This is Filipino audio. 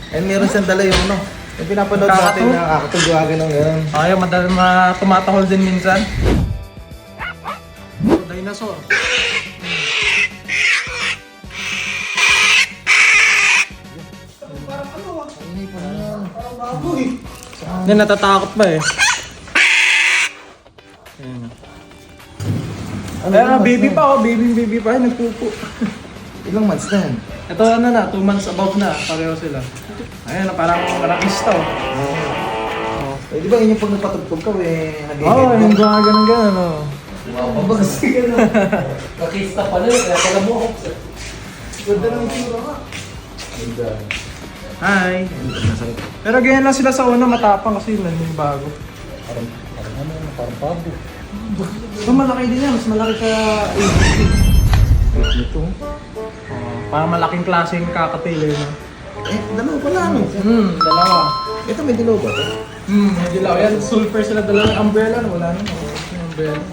And meron siyang dala yung ano. Yung pinapanood natin na kakatugwagan ng gano'n. Ayaw, madalang tumatahol din minsan. Dinosaur. Hindi, natatakot ba eh. Ayan. Baby pa oh, baby pa, nagpupo. Ilang months na yan? Ito ano na, 2 months above na, pareho sila. Ayan, parang rakista oh. Eh, di ba yun yung pag napatugtog ka, Oo, yung ganun oh. Mababagsi ka na. Rakista pala yun, kaya pala mo. Ganda ng itsura ka. Hi! Pero ganyan lang sila sa una, matapang kasi yun yung bago. Parang pabo. So malaki din yan, mas malaki sa Ito. parang malaking klaseng kakatili no? Dalawa pala ano? Dalawa. Ito may dilaw ba ito? May dilaw yan, sulfur sila dalawang umbrella, wala naman. Yung umbrella.